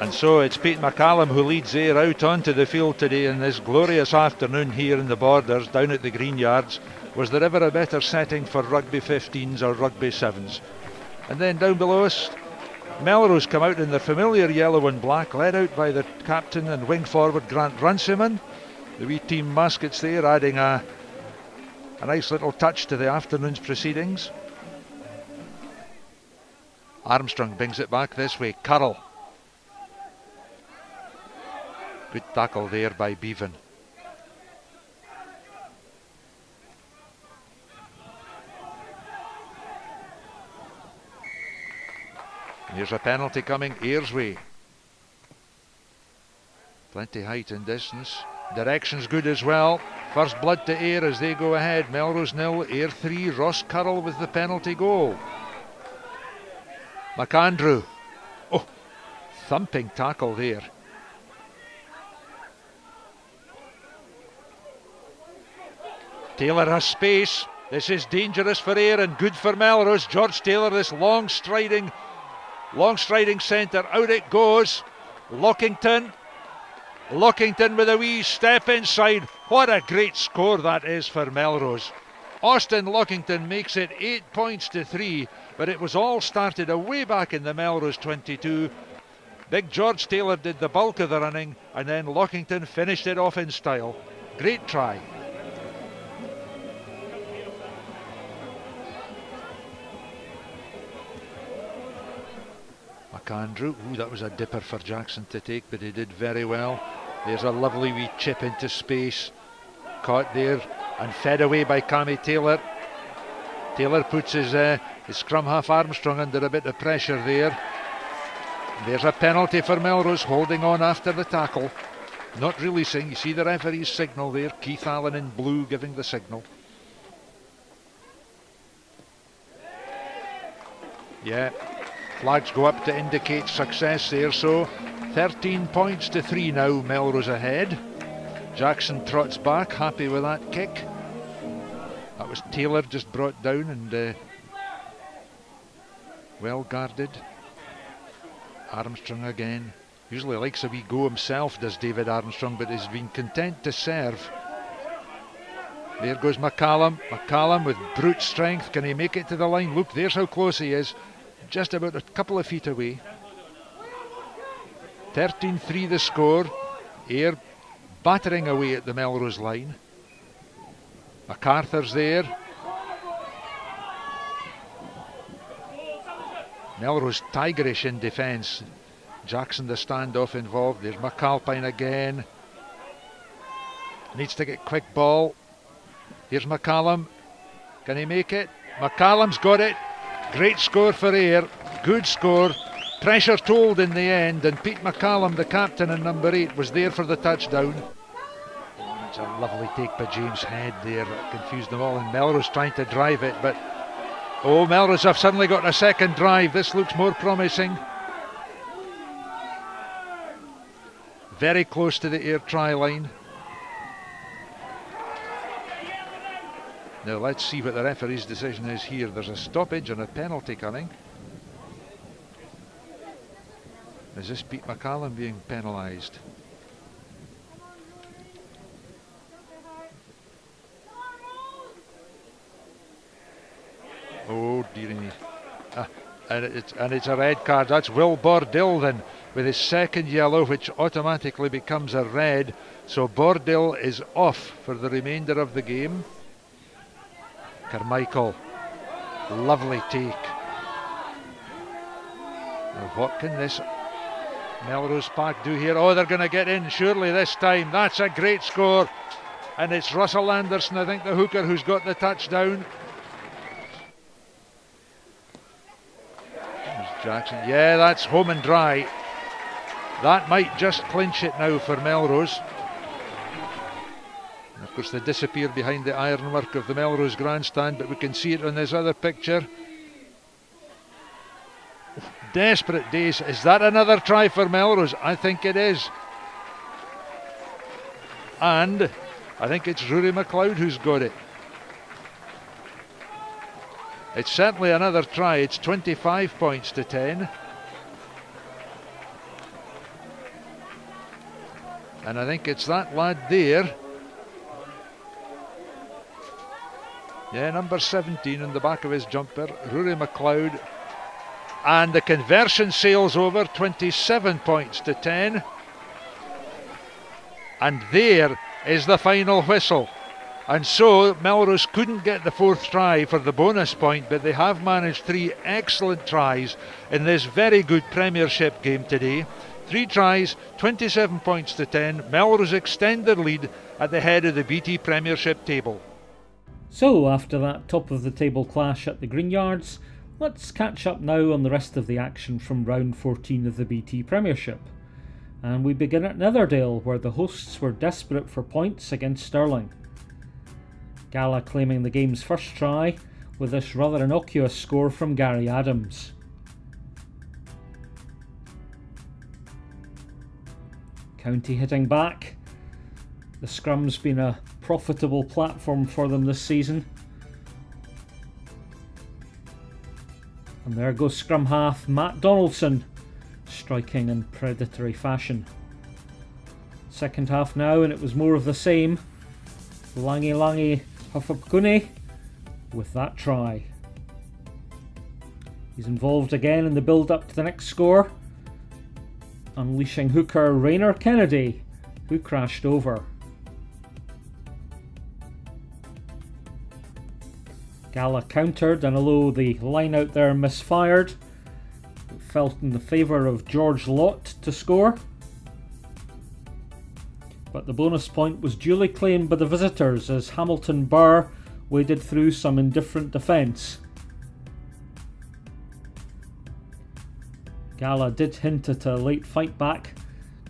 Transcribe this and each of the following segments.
And so it's Pete McCallum who leads Ayr out onto the field today in this glorious afternoon here in the Borders down at the Green Yards. Was there ever a better setting for rugby 15s or rugby 7s? And then down below us, Melrose come out in their familiar yellow and black, led out by the captain and wing forward Grant Runciman. The wee team muskets there adding a nice little touch to the afternoon's proceedings. Armstrong brings it back this way. Currell. Good tackle there by Bevan. Here's a penalty coming Ayer's way. Plenty height and distance. Direction's good as well. First blood to Ayr as they go ahead. Melrose 0, Ayr 3. Ross Currell with the penalty goal. McAndrew. Oh, thumping tackle there. Taylor has space. This is dangerous for Ayr and good for Melrose. George Taylor, this long striding centre. Out it goes. Lockington with a wee step inside. What a great score that is for Melrose. Austin Lockington makes it 8 points to 3, but it was all started away back in the Melrose 22. Big George Taylor did the bulk of the running, and then Lockington finished it off in style. Great try. McAndrew, that was a dipper for Jackson to take, but he did very well. There's a lovely wee chip into space, caught there and fed away by Cammy Taylor. Taylor puts his scrum half Armstrong under a bit of pressure there. There's a penalty for Melrose, holding on after the tackle, not releasing. You see the referee's signal there, Keith Allen in blue giving the signal. Yeah, flags go up to indicate success there, so 13 points to 3 now, Melrose ahead. Jackson trots back, happy with that kick. That was Taylor just brought down and well guarded. Armstrong again. Usually likes a wee go himself, does David Armstrong, but has been content to serve. There goes McCallum. McCallum with brute strength. Can he make it to the line? Look, there's how close he is. Just about a couple of feet away. 13-3 the score. Ayr battering away at the Melrose line. MacArthur's there. Melrose tigerish in defence. Jackson the standoff involved. There's McAlpine again. Needs to get quick ball. Here's McCallum. Can he make it? McCallum's got it. Great score for Ayr. Good score. Pressure told in the end, and Pete McCallum, the captain in number 8, was there for the touchdown. It's a lovely take by James Head there. That confused them all, and Melrose trying to drive it, but Melrose have suddenly got a second drive. This looks more promising. Very close to the Ayr try line. Now let's see what the referee's decision is here. There's a stoppage and a penalty coming. Is this Pete McCallum being penalised? Oh dearie me. And it's a red card. That's Will Bordill then with his second yellow, which automatically becomes a red. So Bordill is off for the remainder of the game. Carmichael, lovely take. Now what can this Melrose pack do here? Oh, they're going to get in surely this time. That's a great score. And it's Russell Anderson, I think, the hooker, who's got the touchdown. There's Jackson. Yeah, that's home and dry. That might just clinch it now for Melrose. And of course, they disappear behind the ironwork of the Melrose grandstand, but we can see it on this other picture. Desperate days. Is that another try for Melrose? I think it is. And I think it's Rory McLeod who's got it. It's certainly another try. It's 25 points to 10. And I think it's that lad there. Yeah, number 17 in the back of his jumper, Rory McLeod. And the conversion sails over, 27 points to 10. And there is the final whistle. And so Melrose couldn't get the fourth try for the bonus point, but they have managed 3 excellent tries in this very good Premiership game today. 3 tries, 27 points to 10. Melrose extend their lead at the head of the BT Premiership table. So after that top of the table clash at the Greenyards, let's catch up now on the rest of the action from round 14 of the BT Premiership. And we begin at Netherdale, where the hosts were desperate for points against Stirling. Gala claiming the game's first try with this rather innocuous score from Gary Adams. County hitting back. The scrum's been a profitable platform for them this season. And there goes scrum half Matt Donaldson, striking in predatory fashion. Second half now, and it was more of the same. Langi Hufapkune with that try. He's involved again in the build-up to the next score, unleashing hooker Raynor Kennedy, who crashed over. Gala countered, and although the line out there misfired, it felt in the favour of George Lott to score. But the bonus point was duly claimed by the visitors as Hamilton Burr waded through some indifferent defence. Gala did hint at a late fight back.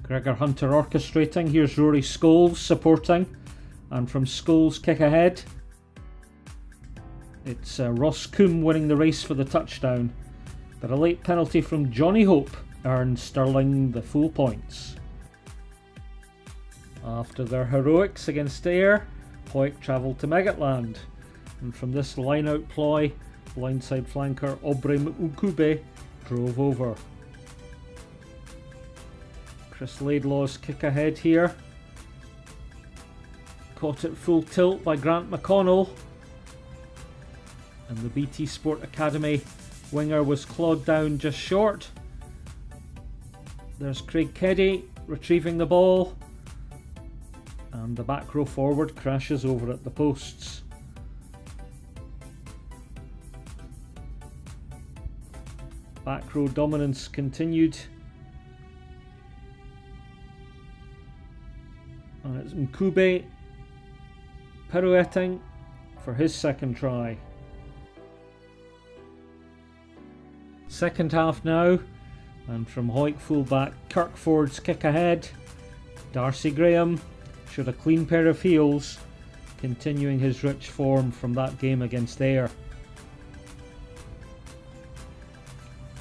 Gregor Hunter orchestrating. Here's Rory Scholes supporting. And from Scholes' kick ahead, it's Ross Coombe winning the race for the touchdown. But a late penalty from Johnny Hope earned Stirling the full points. After their heroics against Ayr, Hoyt travelled to Megatland. And from this line-out ploy, blindside flanker Aubrey Ukube drove over. Chris Laidlaw's kick ahead here. Caught at full tilt by Grant McConnell. And the BT Sport Academy winger was clawed down just short. There's Craig Keddy retrieving the ball. And the back row forward crashes over at the posts. Back row dominance continued. And it's Mkube pirouetting for his second try. Second half now, and from Hoyt fullback Kirkford's kick ahead, Darcy Graham showed a clean pair of heels, continuing his rich form from that game against Ayr.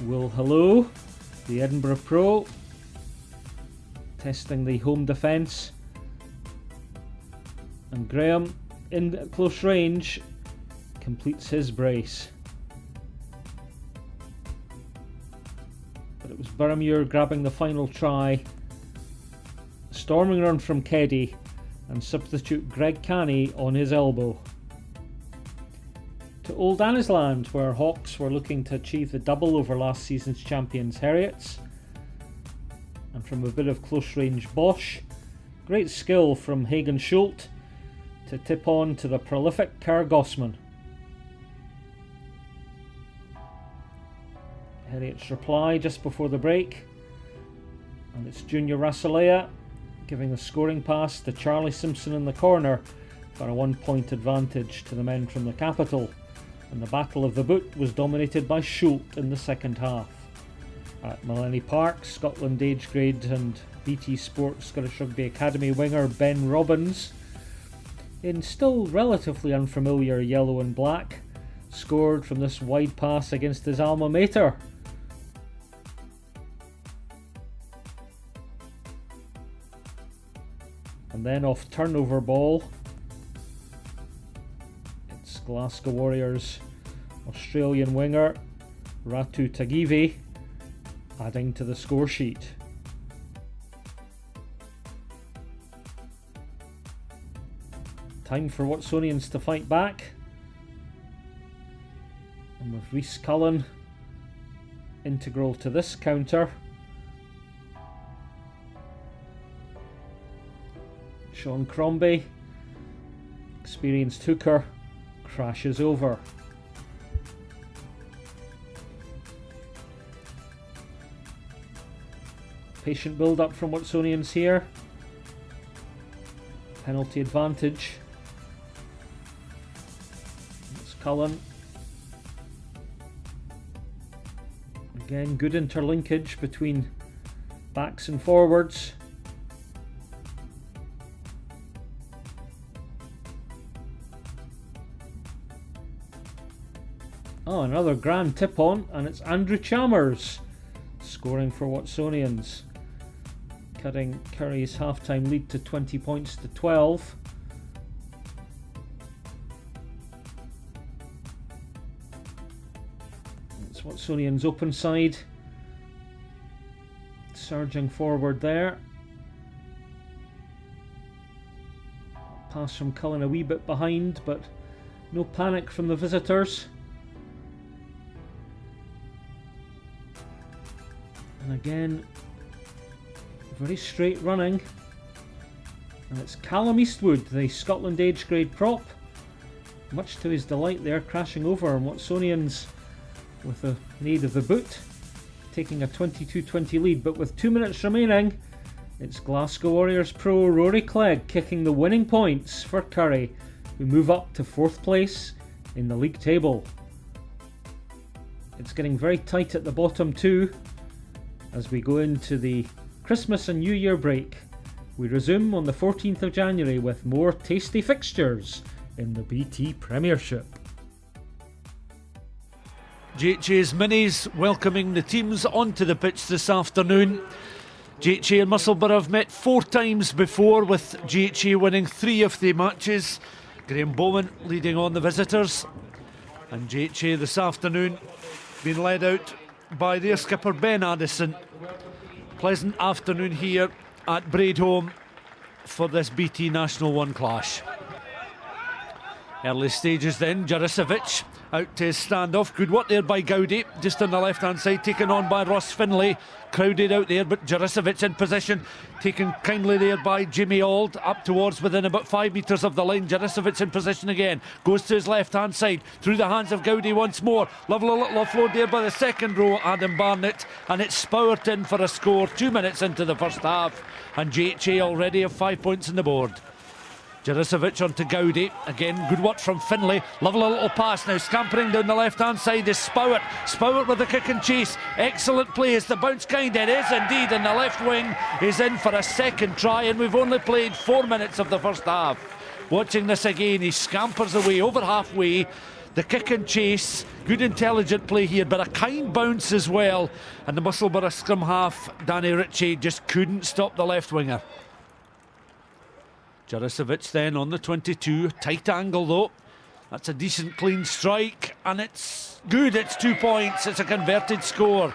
Will Hello, the Edinburgh pro, testing the home defence, and Graham in at close range completes his brace. But it was Burramuir grabbing the final try. Storming run from Keddy, and substitute Greg Canny on his elbow. To Old Annisland, where Hawks were looking to achieve the double over last season's champions Heriots. And from a bit of close range bosh, great skill from Hagen Schult to tip on to the prolific Kerr Gossman. Heriots reply just before the break, and it's Junior Rasalea giving the scoring pass to Charlie Simpson in the corner for a 1 point advantage to the men from the capital, and the Battle of the Boot was dominated by Schult in the second half. At Maleny Park, Scotland age grade and BT Sport Scottish Rugby Academy winger Ben Robbins, in still relatively unfamiliar yellow and black, scored from this wide pass against his alma mater. And then off turnover ball, it's Glasgow Warriors Australian winger Ratu Tagivi adding to the score sheet. Time for Watsonians to fight back. And with Rhys Cullen integral to this counter. Sean Crombie, experienced hooker, crashes over. Patient build-up from Watsonians here. Penalty advantage. It's Cullen. Again, good interlinkage between backs and forwards. Oh, another grand tip on, and it's Andrew Chalmers scoring for Watsonians, cutting Curry's half-time lead to 20 points to 12. It's Watsonians open side, surging forward there. Pass from Cullen a wee bit behind, but no panic from the visitors. And again, very straight running, and it's Callum Eastwood, the Scotland age grade prop, much to his delight there, crashing over, and Watsonians with the aid of the boot taking a 22-20 lead. But with 2 minutes remaining, it's Glasgow Warriors pro Rory Clegg kicking the winning points for Curry, who move up to 4th place in the league table. It's getting very tight at the bottom too as we go into the Christmas and New Year break. We resume on the 14th of January with more tasty fixtures in the BT Premiership. GHA's Minis welcoming the teams onto the pitch this afternoon. GHA and Musselburgh have met 4 times before, with GHA winning 3 of the matches. Graham Bowman leading on the visitors, and GHA this afternoon being led out by their skipper Ben Addison. Pleasant afternoon here at Braidholme for this BT National 1 clash. Early stages then, Jaricevic out to his standoff. Good work there by Gowdy, just on the left hand side, taken on by Ross Finlay. Crowded out there, but Jaricevic in position, taken kindly there by Jimmy Auld, up towards within about 5 metres of the line. Jaricevic in position again, goes to his left hand side, through the hands of Gowdy once more. Lovely little offload there by the second row, Adam Barnett, and it's Spowert in for a score 2 minutes into the first half, and GHA already have 5 points on the board. Jaricevic onto Gowdy, again good work from Finlay, lovely little pass now, scampering down the left hand side is Spowert. Spowert with the kick and chase, excellent play, it's the bounce kind, it is indeed, and the left wing is in for a second try, and we've only played 4 minutes of the first half. Watching this again, he scampers away over halfway, the kick and chase, good intelligent play here, but a kind bounce as well, and the Musselburgh scrum half Danny Ritchie just couldn't stop the left winger. Jaricevic then on the 22, tight angle though, that's a decent clean strike, and it's good, it's 2 points, it's a converted score.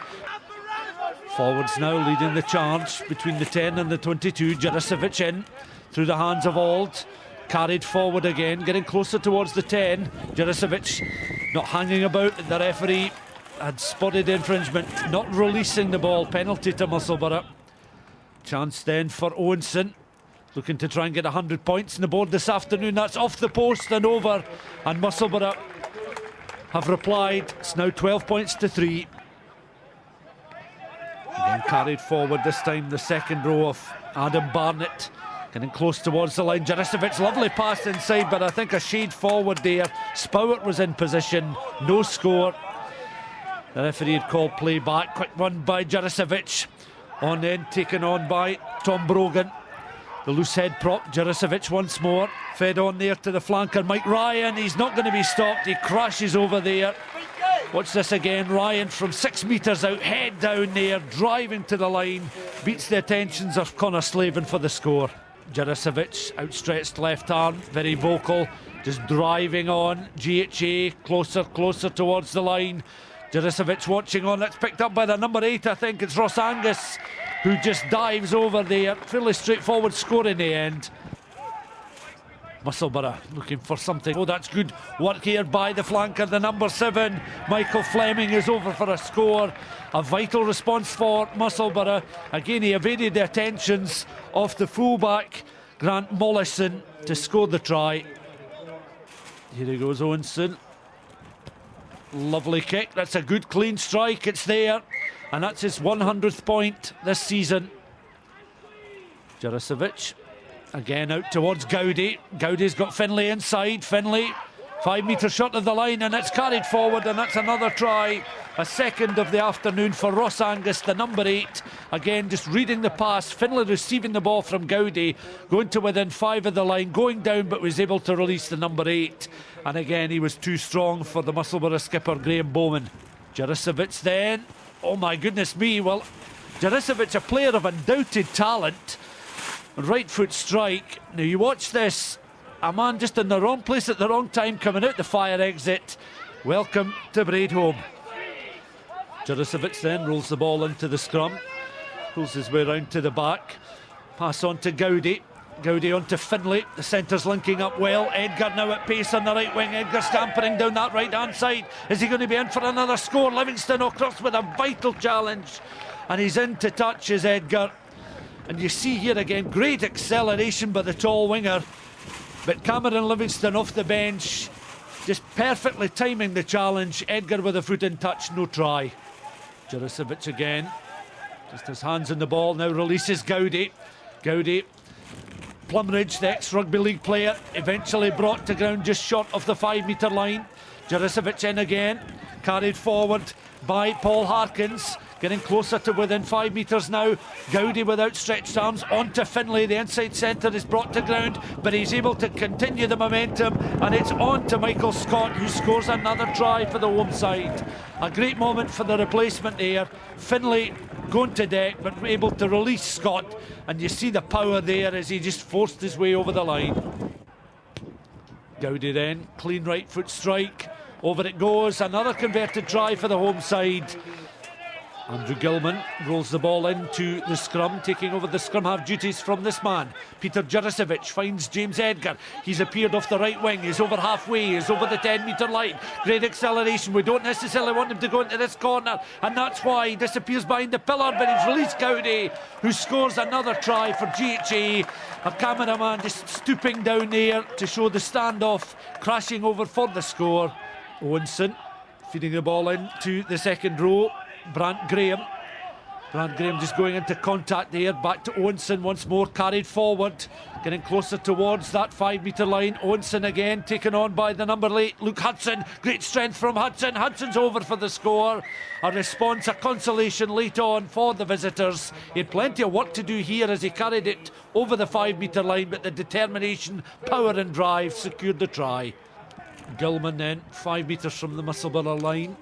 Forwards now leading the charge between the 10 and the 22, Jaricevic in, through the hands of Auld, carried forward again, getting closer towards the 10, Jaricevic not hanging about, the referee had spotted infringement, not releasing the ball, penalty to Musselburgh. Chance then for Owenson, looking to try and get 100 points on the board this afternoon. That's off the post and over, and Musselburgh have replied. It's now 12 points to 3. Again carried forward, this time the second row of Adam Barnett, getting close towards the line. Jaricevic, lovely pass inside, but I think a shade forward there. Spowert was in position, no score. The referee had called play back. Quick one by Jaricevic, on end taken on by Tom Brogan. The loose head prop, Jaricevic once more, fed on there to the flanker Mike Ryan. He's not going to be stopped, he crashes over there. Watch this again, Ryan from 6 metres out, head down there, driving to the line, beats the attentions of Connor Slavin for the score. Jaricevic, outstretched left arm, very vocal, just driving on. GHA closer towards the line. Jaricevic watching on, that's picked up by the number 8, I think it's Ross Angus, who just dives over there. Fairly straightforward score in the end. Musselburgh looking for something. Oh, that's good work here by the flanker, the number 7. Michael Fleming is over for a score. A vital response for Musselburgh. Again, he evaded the attentions of the fullback, Grant Mollison, to score the try. Here he goes, Owenson. Lovely kick. That's a good clean strike. It's there. And that's his 100th point this season. Juricevic again out towards Gowdy. Gowdy's got Finlay inside. Finlay 5 metres short of the line, and it's carried forward, and that's another try. A second of the afternoon for Ross Angus, the number 8. Again, just reading the pass. Finlay receiving the ball from Gowdy, going to within 5 of the line, going down, but was able to release the number 8. And again, he was too strong for the Musselburgh skipper, Graham Bowman. Juricevic then. Oh my goodness me. Well, Juricevic, a player of undoubted talent. Right foot strike. Now you watch this. A man just in the wrong place at the wrong time, coming out the fire exit. Welcome to Braidholme. Juricevic then rolls the ball into the scrum. Pulls his way round to the back. Pass on to Gowdy. Gowdy on to Finlay. The centre's linking up well. Edgar now at pace on the right wing. Edgar scampering down that right hand side. Is he going to be in for another score? Livingston across with a vital challenge. And he's in to touch his Edgar. And you see here again, great acceleration by the tall winger. But Cameron Livingston off the bench, just perfectly timing the challenge. Edgar with a foot in touch, no try. Juricevic again, just his hands on the ball, now releases Gowdy. Gowdy, Plumridge, the ex-rugby league player, eventually brought to ground just short of the 5 metre line. Juricevic in again, carried forward by Paul Harkins. Getting closer to within 5 metres now. Gowdy with outstretched arms onto Finlay. The inside centre is brought to ground, but he's able to continue the momentum, and it's on to Michael Scott, who scores another try for the home side. A great moment for the replacement there. Finlay going to deck, but able to release Scott, and you see the power there as he just forced his way over the line. Gowdy then, clean right foot strike. Over it goes, another converted try for the home side. Andrew Gilman rolls the ball into the scrum, taking over the scrum half duties from this man. Peter Juricevic finds James Edgar. He's appeared off the right wing. He's over halfway. He's over the 10 metre line. Great acceleration. We don't necessarily want him to go into this corner, and that's why he disappears behind the pillar, but he's released Gowdy, who scores another try for GHA. A cameraman just stooping down there to show the standoff, crashing over for the score. Owenson feeding the ball into the second row. Brant Graham just going into contact there. Back to Owenson once more, carried forward, getting closer towards that 5 metre line. Owenson again taken on by the number 8, Luke Hudson. Great strength from Hudson. Hudson's over for the score. A response, a consolation late on for the visitors. He had plenty of work to do here as he carried it over the 5 metre line, but the determination, power and drive secured the try. Gilman then 5 metres from the Musselburgh line,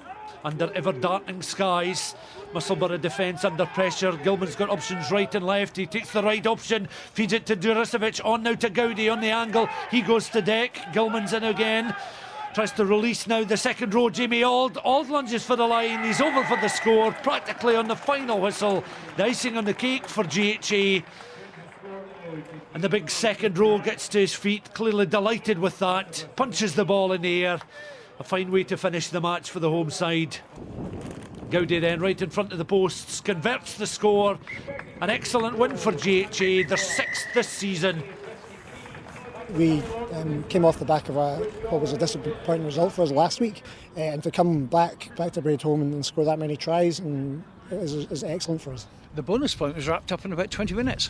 under ever-darkening skies. Musselburgh defence under pressure. Gilman's got options right and left. He takes the right option, feeds it to Juricevic. On now to Gowdy on the angle. He goes to deck. Gilman's in again. Tries to release now the second row. Jamie Auld. Auld lunges for the line. He's over for the score, practically on the final whistle. The icing on the cake for GHA. And the big second row gets to his feet, clearly delighted with that. Punches the ball in the air. A fine way to finish the match for the home side. Gowdy then right in front of the posts, converts the score. An excellent win for GHA, their 6th this season. We came off the back of what was a disappointing result for us last week, and to come back to Braidholme and score that many tries is excellent for us. The bonus point was wrapped up in about 20 minutes.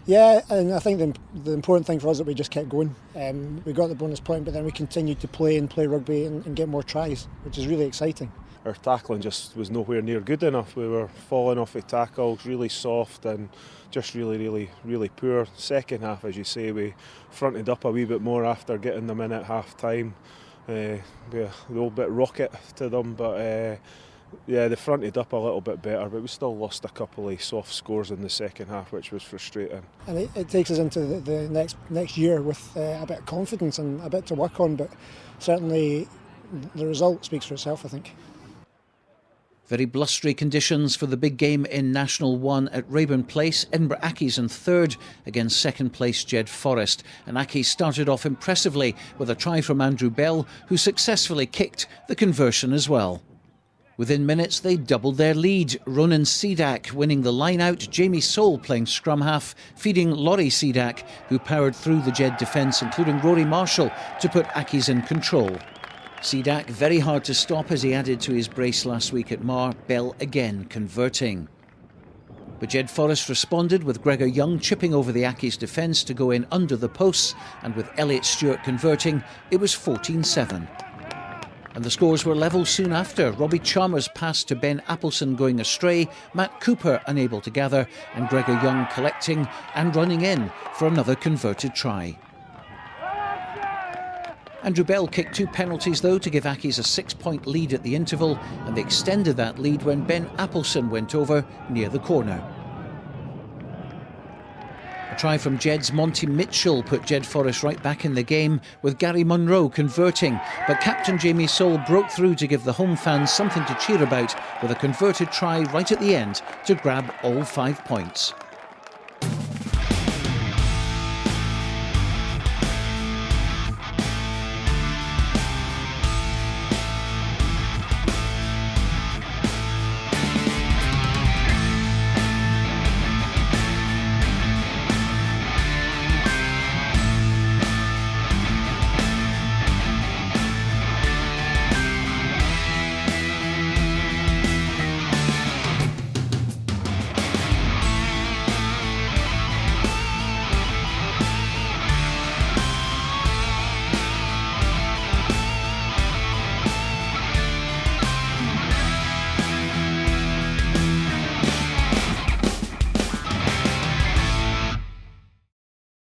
Yeah, and I think the important thing for us is that we just kept going. We got the bonus point, but then we continued to play rugby and get more tries, which is really exciting. Our tackling just was nowhere near good enough. We were falling off the tackles, really soft and just really poor. Second half, as you say, we fronted up a wee bit more after getting them in at half time. A little bit rocket to them, but yeah, they fronted up a little bit better, but we still lost a couple of soft scores in the second half, which was frustrating. And it takes us into the next year with a bit of confidence and a bit to work on, but certainly the result speaks for itself, I think. Very blustery conditions for the big game in National 1 at Raeburn Place. Edinburgh Accies in third against second place Jed-Forest. And Accies started off impressively with a try from Andrew Bell, who successfully kicked the conversion as well. Within minutes they doubled their lead. Ronan Sedak winning the line out, Jamie Soul playing scrum half, feeding Laurie Sedak, who powered through the Jed defence, including Rory Marshall, to put Accies in control. Sedak very hard to stop as he added to his brace last week at Marr, Bell again converting. But Jed-Forest responded with Gregor Young chipping over the Accies defence to go in under the posts, and with Elliot Stewart converting, it was 14-7. And the scores were level soon after. Robbie Chalmers' pass to Ben Appleson going astray, Matt Cooper unable to gather, and Gregor Young collecting and running in for another converted try. Andrew Bell kicked 2 penalties though to give Accies a 6-point lead at the interval, and they extended that lead when Ben Appleson went over near the corner. A try from Jed's Monty Mitchell put Jed-Forest right back in the game, with Gary Munro converting, but captain Jamie Soul broke through to give the home fans something to cheer about with a converted try right at the end to grab all 5 points.